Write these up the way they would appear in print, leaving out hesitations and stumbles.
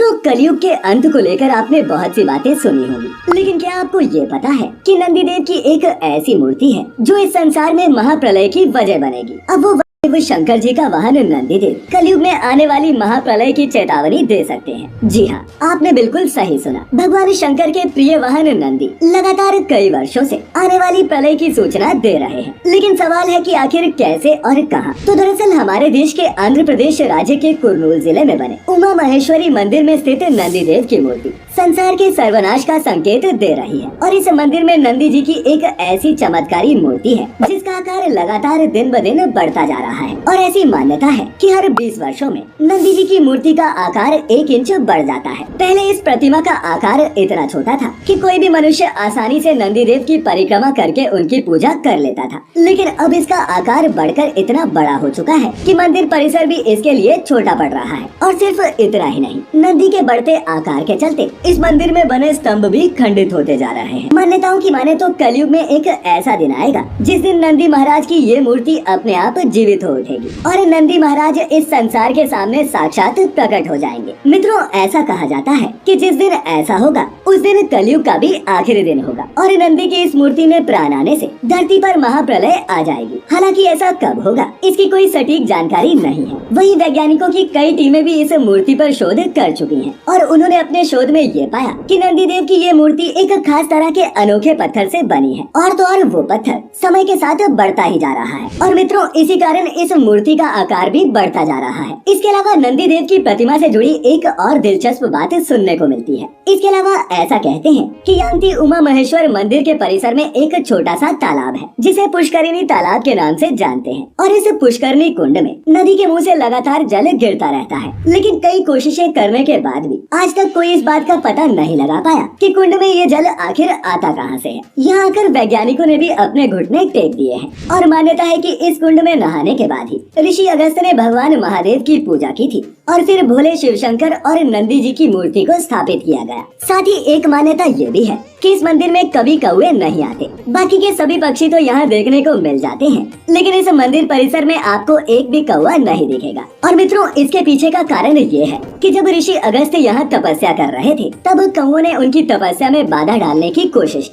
मित्रों, कलयुग के अंत को लेकर आपने बहुत सी बातें सुनी होंगी, लेकिन क्या आपको ये पता है कि नंदी देव की एक ऐसी मूर्ति है जो इस संसार में महाप्रलय की वजह बनेगी। अब वो शंकर जी का वाहन नंदी देव कलयुग में आने वाली महाप्रलय की चेतावनी दे सकते हैं। जी हाँ, आपने बिल्कुल सही सुना। भगवान शंकर के प्रिय वाहन नंदी लगातार कई वर्षों से आने वाली प्रलय की सूचना दे रहे हैं, लेकिन सवाल है कि आखिर कैसे और कहाँ। तो दरअसल हमारे देश के आंध्र प्रदेश राज्य के कुर्नूल जिले में बने उमा महेश्वरी मंदिर में स्थित नंदी देव की मूर्ति संसार के सर्वनाश का संकेत दे रही है। और इस मंदिर में नंदी जी की एक ऐसी चमत्कारी मूर्ति है जिसका आकार लगातार दिन ब दिन बढ़ता जा रहा है। और ऐसी मान्यता है कि हर 20 वर्षों में नंदी जी की मूर्ति का आकार 1 इंच बढ़ जाता है। पहले इस प्रतिमा का आकार इतना छोटा था कि कोई भी मनुष्य आसानी से नंदी देव की परिक्रमा करके उनकी पूजा कर लेता था, लेकिन अब इसका आकार बढ़कर इतना बड़ा हो चुका है कि मंदिर परिसर भी इसके लिए छोटा पड़ रहा है। और सिर्फ इतना ही नहीं, नंदी के बढ़ते आकार के चलते इस मंदिर में बने स्तंभ भी खंडित होते जा रहे हैं। मान्यताओं की माने तो कलयुग में एक ऐसा दिन आएगा जिस दिन नंदी महाराज की ये मूर्ति अपने आप जीवित हो उठेगी और नंदी महाराज इस संसार के सामने साक्षात प्रकट हो जाएंगे। मित्रों, ऐसा कहा जाता है कि जिस दिन ऐसा होगा उस दिन कलयुग का भी आखिरी दिन होगा और नंदी की इस मूर्ति में प्राण आने से धरती पर महाप्रलय आ जाएगी। हालांकि ऐसा कब होगा इसकी कोई सटीक जानकारी नहीं है। वहीं वैज्ञानिकों की कई टीमें भी इस मूर्ति पर शोध कर चुकी हैं और उन्होंने अपने शोध में ये पाया कि नंदी देव की ये मूर्ति एक खास तरह के अनोखे पत्थर से बनी है और तो और वो पत्थर समय के साथ बढ़ता ही जा रहा है। और मित्रों, इसी कारण इस मूर्ति का आकार भी बढ़ता जा रहा है। इसके अलावा नंदी देव की प्रतिमा से जुड़ी एक और दिलचस्प बात सुनने को मिलती है। इसके अलावा ऐसा कहते हैं कि यांती उमा महेश्वर मंदिर के परिसर में एक छोटा सा तालाब है जिसे पुष्करिणी तालाब के नाम से जानते हैं। और इस पुष्करिणी कुंड में नदी के मुंह से लगातार जल गिरता रहता है, लेकिन कई कोशिशें करने के बाद भी आज तक कोई इस बात का पता नहीं लगा पाया कि कुंड में ये जल आखिर आता कहां से है। यहाँ आकर वैज्ञानिकों ने भी अपने घुटने टेक दिए हैं और मान्यता है कि इस कुंड में नहाने के बाद ही ऋषि अगस्त्य ने भगवान महादेव की पूजा की थी और फिर भोले शिव शंकर और नंदी जी की मूर्ति को स्थापित किया गया। साथ ही एक मान्यता ये भी है कि इस मंदिर में कभी कौवे नहीं आते, बाकी के सभी पक्षी तो यहाँ देखने को मिल जाते हैं, लेकिन इस मंदिर परिसर में आपको एक भी कौवा नहीं दिखेगा। और मित्रों, इसके पीछे का कारण ये है कि जब ऋषि अगस्त्य यहाँ तपस्या कर रहे थे तब कौवों ने उनकी तपस्या में बाधा डालने की कोशिश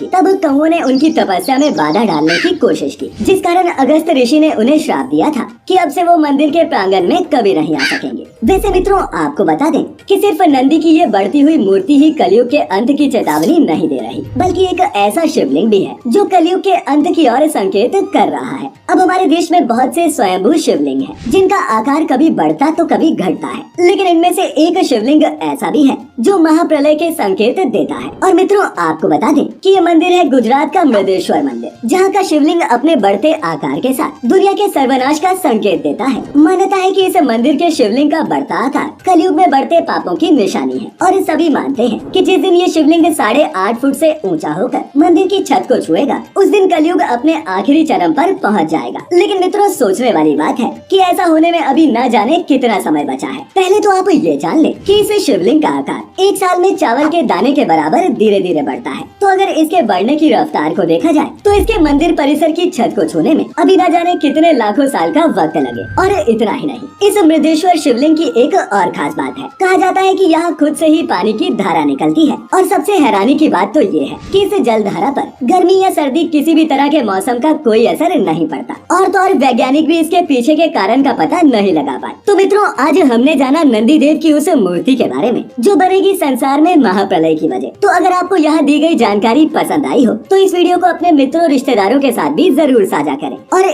की, जिस कारण अगस्त्य ऋषि ने उन्हें श्राप दिया था कि अब से वो मंदिर के प्रांगण में कभी नहीं आ सकेंगे। वैसे मित्रों, आपको बता दें कि सिर्फ नंदी की ये बढ़ती हुई मूर्ति ही कलयुग के अंत की चेतावनी नहीं दे रही, बल्कि एक ऐसा शिवलिंग भी है जो कलयुग के अंत की ओर संकेत कर रहा है। अब हमारे देश में बहुत से स्वयंभू शिवलिंग हैं, जिनका आकार कभी बढ़ता तो कभी घटता है, लेकिन इनमें से एक शिवलिंग ऐसा भी है जो महाप्रलय के संकेत देता है। और मित्रों, आपको बता दें कि ये मंदिर है गुजरात का मृदेश्वर मंदिर, जहाँ का शिवलिंग अपने बढ़ते आकार के साथ दुनिया के सर्वनाश का संकेत देता है। मान्यता है कि इस मंदिर के शिवलिंग का बढ़ता आकार कलयुग में बढ़ते पापों की निशानी है और सभी मानते हैं कि जिस दिन ये शिवलिंग 8.5 फुट से ऊंचा होकर मंदिर की छत को छुएगा उस दिन कलयुग अपने आखिरी चरम पर पहुंच जाएगा। लेकिन मित्रों, सोचने वाली बात है कि ऐसा होने में अभी न जाने कितना समय बचा है। पहले तो आप ये जान लें कि इस शिवलिंग का आकार 1 साल में चावल के दाने के बराबर धीरे धीरे बढ़ता है। तो अगर इसके बढ़ने की रफ्तार को देखा जाए तो इसके मंदिर परिसर की छत को छूने में अभी न जाने कितने लाखों साल का वक्त लगे। और इतना ही नहीं, इस मृदेश्वर शिवलिंग की एक और खास बात है। कहा जाता है कि यहाँ खुद से ही पानी की धारा निकलती है और सबसे हैरानी की बात तो ये है कि इस जल धारा पर गर्मी या सर्दी किसी भी तरह के मौसम का कोई असर नहीं पड़ता। और तो और वैज्ञानिक भी इसके पीछे के कारण का पता नहीं लगा पाए। तो मित्रों, आज हमने जाना नंदी देव की उस मूर्ति के बारे में जो बनेगी संसार में महाप्रलय की वजह। तो अगर आपको यहाँ दी गई जानकारी पसंद आई हो तो इस वीडियो को अपने मित्रों रिश्तेदारों के साथ भी जरूर साझा करें और